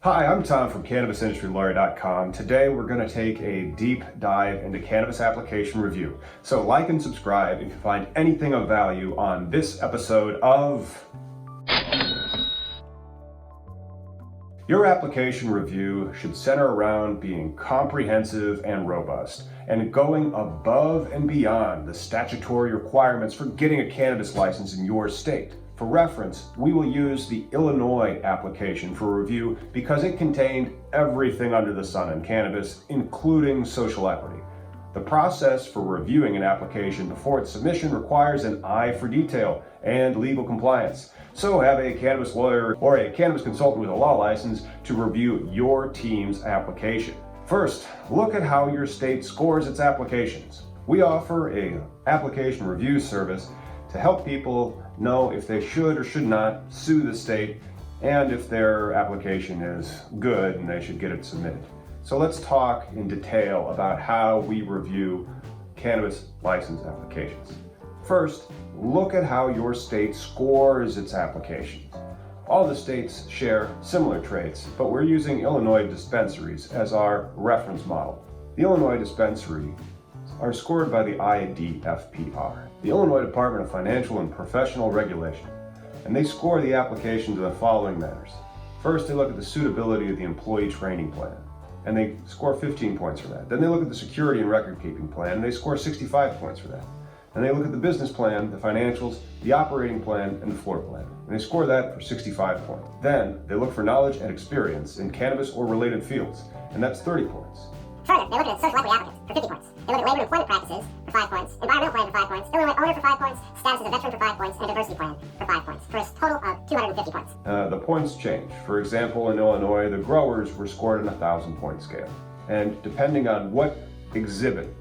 Hi, I'm Tom from CannabisIndustryLawyer.com. Today we're going to take a deep dive into cannabis application review. So like and subscribe if you find anything of value on this episode of... Your application review should center around being comprehensive and robust, and going above and beyond the statutory requirements for getting a cannabis license in your state. For reference, we will use the Illinois application for review because it contained everything under the sun in cannabis, including social equity. The process for reviewing an application before its submission requires an eye for detail and legal compliance. So have a cannabis lawyer or a cannabis consultant with a law license to review your team's application. First, look at how your state scores its applications. We offer an application review service to help people know if they should or should not sue the state and if their application is good and they should get it submitted. So let's talk in detail about how we review cannabis license applications. First, look at how your state scores its applications. All the states share similar traits, but we're using Illinois dispensaries as our reference model. The Illinois dispensaries are scored by the IDFPR, the Illinois Department of Financial and Professional Regulation, and they score the applications in the following manners. First, they look at the suitability of the employee training plan, and they score 15 points for that. Then they look at the security and record-keeping plan, and they score 65 points for that. And they look at the business plan, the financials, the operating plan, and the floor plan, and they score that for 65 points. Then they look for knowledge and experience in cannabis or related fields, and that's 30 points. Further, they look at social equity applicants for 50 points. They look at labor and employment practices for 5 points, environmental plan for 5 points, Illinois owner for 5 points, status as a veteran for 5 points, and a diversity plan for 5 points, for a total of 250 points. The points change. For example, in Illinois, the growers were scored on a 1,000-point scale. And depending on what exhibit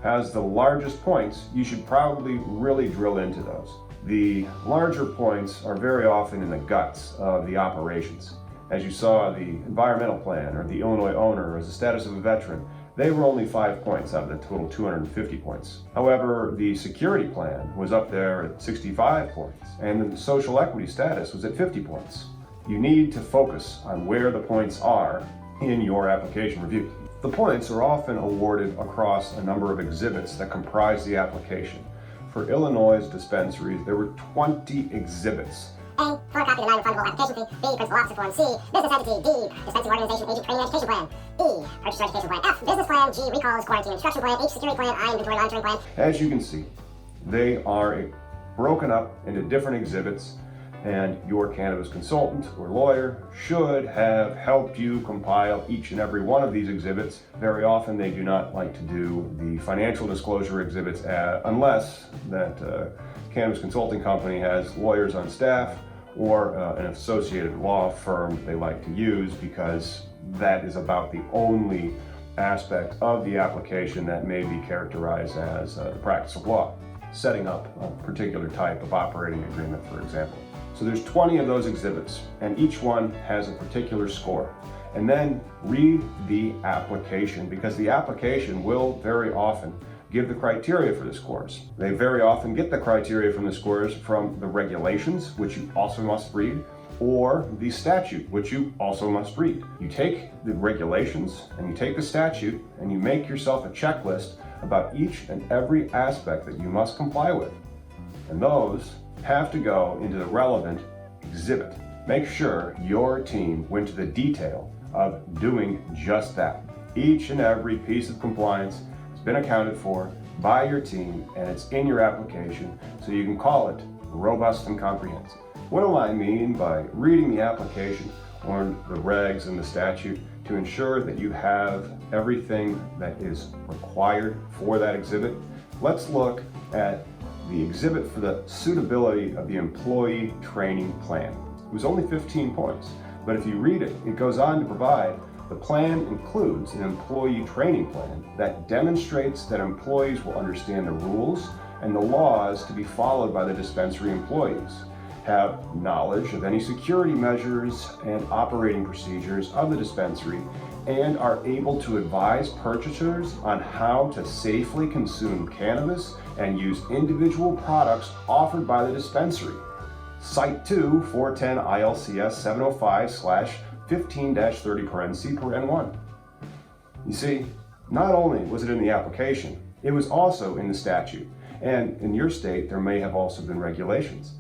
has the largest points, you should probably really drill into those. The larger points are very often in the guts of the operations. As you saw, the environmental plan or the Illinois owner as the status of a veteran, they were only 5 points out of the total 250 points. However, the security plan was up there at 65 points, and the social equity status was at 50 points. You need to focus on where the points are in your application review. The points are often awarded across a number of exhibits that comprise the application. For Illinois' dispensaries, there were 20 exhibits. A, photocopy the non-refundable application fee. B, principal officer form. C, business entity. D, dispensing organization agent training education plan. E, purchase education plan. F, business plan. G, recalls quarantine instruction plan. H, security plan. I, inventory monitoring plan. As you can see, they are broken up into different exhibits, and your cannabis consultant or lawyer should have helped you compile each and every one of these exhibits. Very often they do not like to do the financial disclosure exhibits unless that cannabis consulting company has lawyers on staff or an associated law firm they like to use, because that is about the only aspect of the application that may be characterized as the practice of law, setting up a particular type of operating agreement, for example. So there's 20 of those exhibits, and each one has a particular score. And then read the application, because the application will very often give the criteria for the scores. They very often get the criteria from the scores from the regulations, which you also must read, or the statute, which you also must read. You take the regulations and you take the statute and you make yourself a checklist about each and every aspect that you must comply with. And those have to go into the relevant exhibit. Make sure your team went to the detail of doing just that. Each and every piece of compliance has been accounted for by your team, and it's in your application, so you can call it robust and comprehensive. What do I mean by reading the application or the regs and the statute to ensure that you have everything that is required for that exhibit? Let's look at the exhibit for the suitability of the employee training plan. It was only 15 points, but if you read it, it goes on to provide the plan includes an employee training plan that demonstrates that employees will understand the rules and the laws to be followed by the dispensary employees, have knowledge of any security measures and operating procedures of the dispensary, and are able to advise purchasers on how to safely consume cannabis and use individual products offered by the dispensary. Cite 2 410 ILCS 15-30(c)(1). You see, not only was it in the application, it was also in the statute, and in your state there may have also been regulations.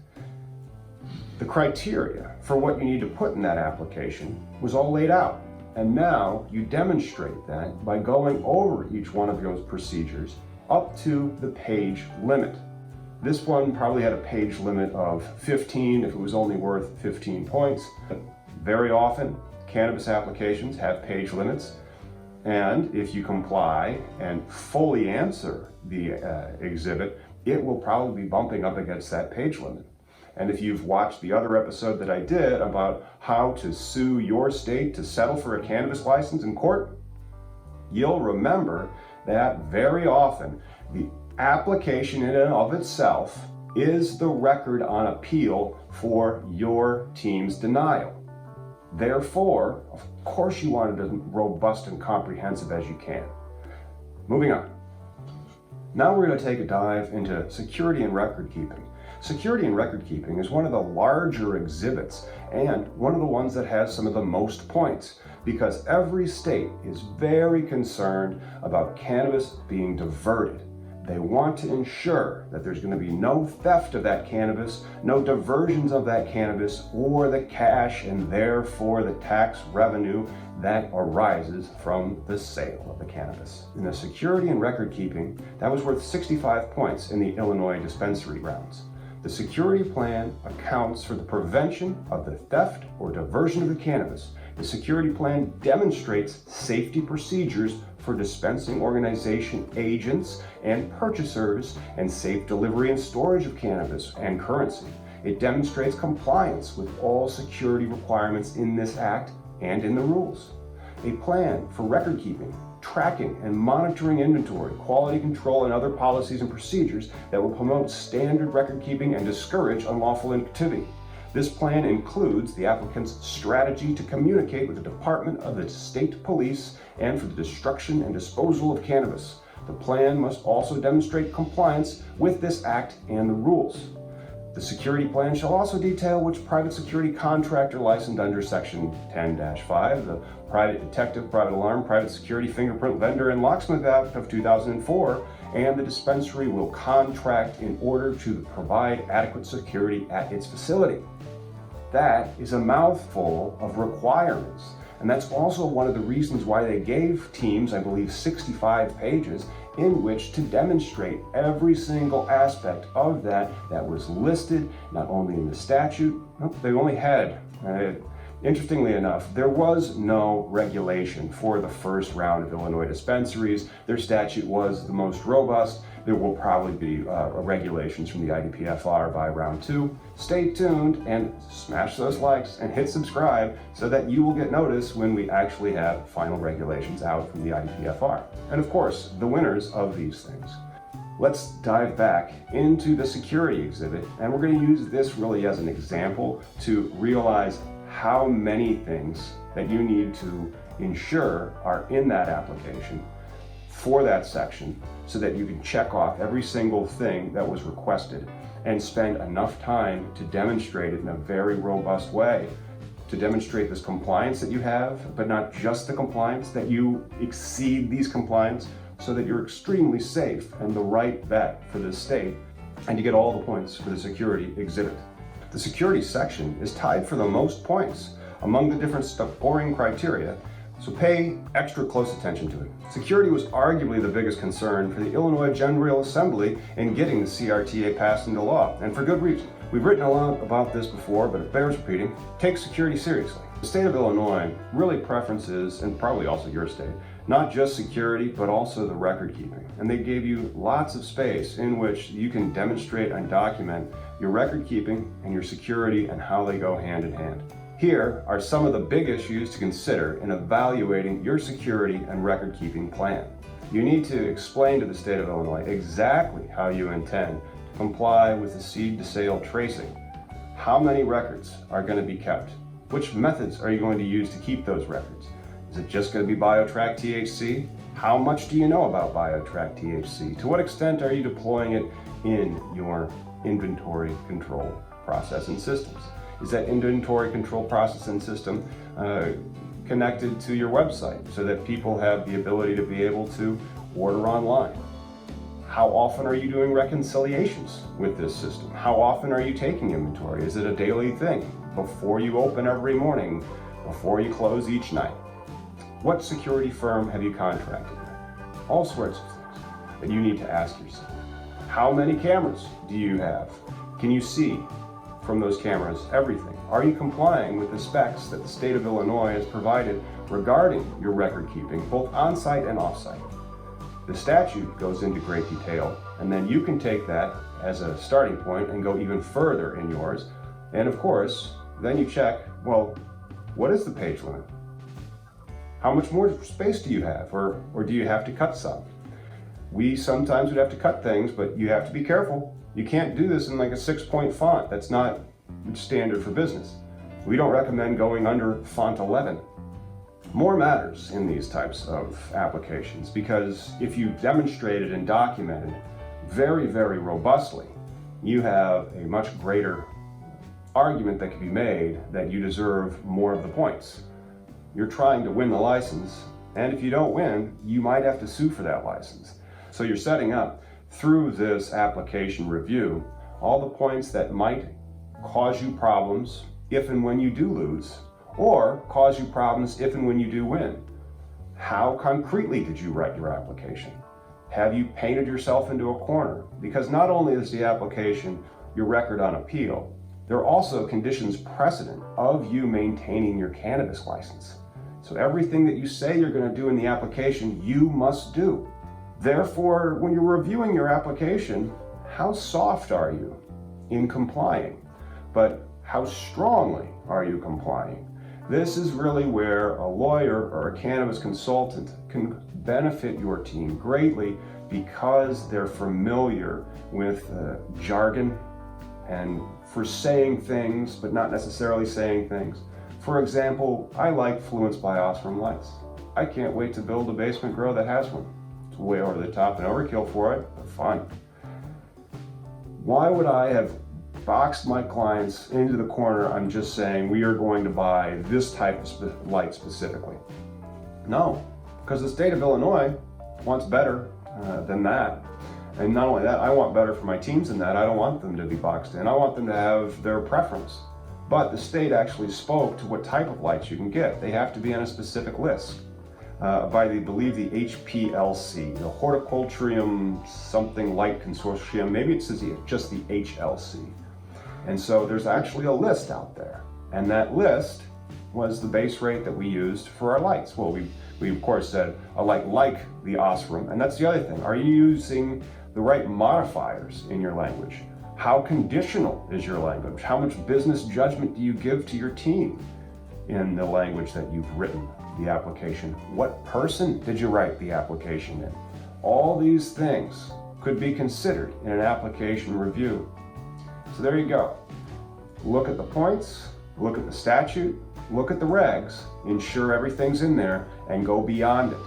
The criteria for what you need to put in that application was all laid out, and now you demonstrate that by going over each one of those procedures up to the page limit. This one probably had a page limit of 15 if it was only worth 15 points. Very often, cannabis applications have page limits, and if you comply and fully answer the exhibit, it will probably be bumping up against that page limit. And if you've watched the other episode that I did about how to sue your state to settle for a cannabis license in court, you'll remember that very often the application in and of itself is the record on appeal for your team's denial. Therefore, of course you want it as robust and comprehensive as you can. Moving on. Now we're going to take a dive into security and record keeping. Security and record keeping is one of the larger exhibits and one of the ones that has some of the most points, because every state is very concerned about cannabis being diverted. They want to ensure that there's going to be no theft of that cannabis, no diversions of that cannabis, or the cash and therefore the tax revenue that arises from the sale of the cannabis. In the security and record keeping, that was worth 65 points in the Illinois dispensary rounds. The security plan accounts for the prevention of the theft or diversion of the cannabis. The security plan demonstrates safety procedures for dispensing organization agents and purchasers and safe delivery and storage of cannabis and currency. It demonstrates compliance with all security requirements in this act and in the rules. A plan for record keeping, tracking and monitoring inventory, quality control, and other policies and procedures that will promote standard record keeping and discourage unlawful activity. This plan includes the applicant's strategy to communicate with the Department of the State Police and for the destruction and disposal of cannabis. The plan must also demonstrate compliance with this act and the rules. The security plan shall also detail which private security contractor licensed under Section 10-5, the Private Detective, Private Alarm, Private Security, Fingerprint Vendor, and Locksmith Act of 2004, and the dispensary will contract in order to provide adequate security at its facility. That is a mouthful of requirements. And that's also one of the reasons why they gave teams, I believe, 65 pages in which to demonstrate every single aspect of that was listed, not only in the statute. They only had, interestingly enough, there was no regulation for the first round of Illinois dispensaries. Their statute was the most robust. There will probably be regulations from the IDPFR by round 2. Stay tuned and smash those likes and hit subscribe so that you will get notice when we actually have final regulations out from the IDPFR. And of course, the winners of these things. Let's dive back into the security exhibit, and we're going to use this really as an example to realize how many things that you need to ensure are in that application for that section so that you can check off every single thing that was requested and spend enough time to demonstrate it in a very robust way, to demonstrate this compliance that you have, but not just the compliance, that you exceed these compliance so that you're extremely safe and the right bet for the state, and you get all the points for the security exhibit. The security section is tied for the most points among the different scoring criteria, so pay extra close attention to it. Security was arguably the biggest concern for the Illinois General Assembly in getting the CRTA passed into law, and for good reason. We've written a lot about this before, but it bears repeating. Take security seriously. The state of Illinois really preferences, and probably also your state, not just security, but also the record keeping. And they gave you lots of space in which you can demonstrate and document your record keeping and your security and how they go hand in hand. Here are some of the big issues to consider in evaluating your security and record keeping plan. You need to explain to the state of Illinois exactly how you intend to comply with the seed to sale tracing. How many records are going to be kept? Which methods are you going to use to keep those records? Is it just going to be BioTrack THC? How much do you know about BioTrack THC? To what extent are you deploying it in your inventory control process and systems? Is that inventory control processing system connected to your website so that people have the ability to be able to order online? How often are you doing reconciliations with this system? How often are you taking inventory? Is it a daily thing? Before you open every morning, before you close each night? What security firm have you contracted with? All sorts of things that you need to ask yourself. How many cameras do you have? Can you see from those cameras everything? Are you complying with the specs that the state of Illinois has provided regarding your record keeping, both on-site and off-site? The statute goes into great detail, and then you can take that as a starting point and go even further in yours. And of course, then you check, well, what is the page limit? How much more space do you have, or do you have to cut some? We sometimes would have to cut things, but you have to be careful. You can't do this in like a 6-point font. That's not standard for business. We don't recommend going under font 11. More matters in these types of applications, because if you demonstrated and documented very, very robustly, you have a much greater argument that can be made that you deserve more of the points. You're trying to win the license, and if you don't win, you might have to sue for that license. So you're setting up through this application review all the points that might cause you problems if and when you do lose, or cause you problems if and when you do win. How concretely did you write your application? Have you painted yourself into a corner? Because not only is the application your record on appeal, there are also conditions precedent of you maintaining your cannabis license. So everything that you say you're going to do in the application, you must do. Therefore, when you're reviewing your application, how soft are you in complying? But how strongly are you complying? This is really where a lawyer or a cannabis consultant can benefit your team greatly, because they're familiar with jargon and for saying things but not necessarily saying things. For example, I like Fluence by Osram lights. I can't wait to build a basement grow that has one. It's way over the top and overkill for it, but fun. Why would I have boxed my clients into the corner? I'm just saying we are going to buy this type of light specifically. No, because the state of Illinois wants better than that. And not only that, I want better for my teams than that. I don't want them to be boxed in. I want them to have their preference. But the state actually spoke to what type of lights you can get. They have to be on a specific list by, I believe, the HPLC, the Horticulturalium something light consortium. Maybe it says just the HLC. And so there's actually a list out there. And that list was the base rate that we used for our lights. Well, we of course said a light like the Osram. And that's the other thing. Are you using the right modifiers in your language? How conditional is your language? How much business judgment do you give to your team in the language that you've written the application? What person did you write the application in? All these things could be considered in an application review. So there you go. Look at the points, look at the statute, look at the regs, ensure everything's in there, and go beyond it.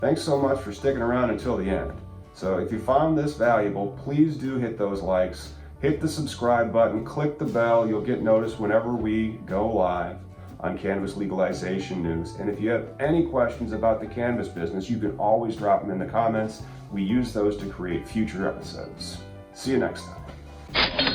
Thanks so much for sticking around until the end. So if you found this valuable, please do hit those likes, hit the subscribe button, click the bell. You'll get notice whenever we go live on cannabis legalization news. And if you have any questions about the cannabis business, you can always drop them in the comments. We use those to create future episodes. See you next time.